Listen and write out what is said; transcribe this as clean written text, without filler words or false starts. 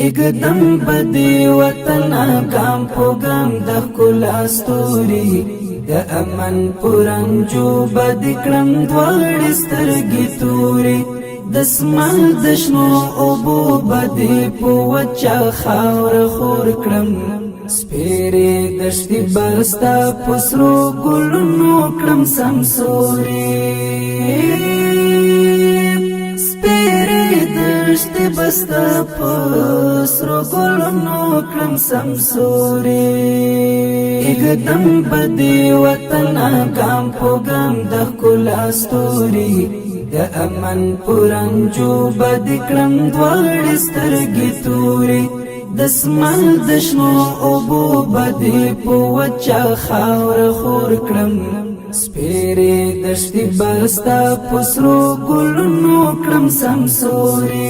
اقدم بدی وطن گام پو گام د ښکلا ستوري د امن پرنجو بدی کړم دواړې سترګې توري د اسمان د شنو اوبو بدی په وچه خاوره خور کړم سپېرې دښتې بستا په سرو ګلونو کړم سمسوري دشت بستا پسرو گلونو کلم سمسوری اقدم بدی وطن گام پو گام د ښکلا ستوري د امن پرنجو بدی کړم دواړې سترګې توري د اسمان د شنو اوبو بدی په وچه خاوره خور کړم سپېرې دښتې بستا په سرو ګلونو کړم سمسوري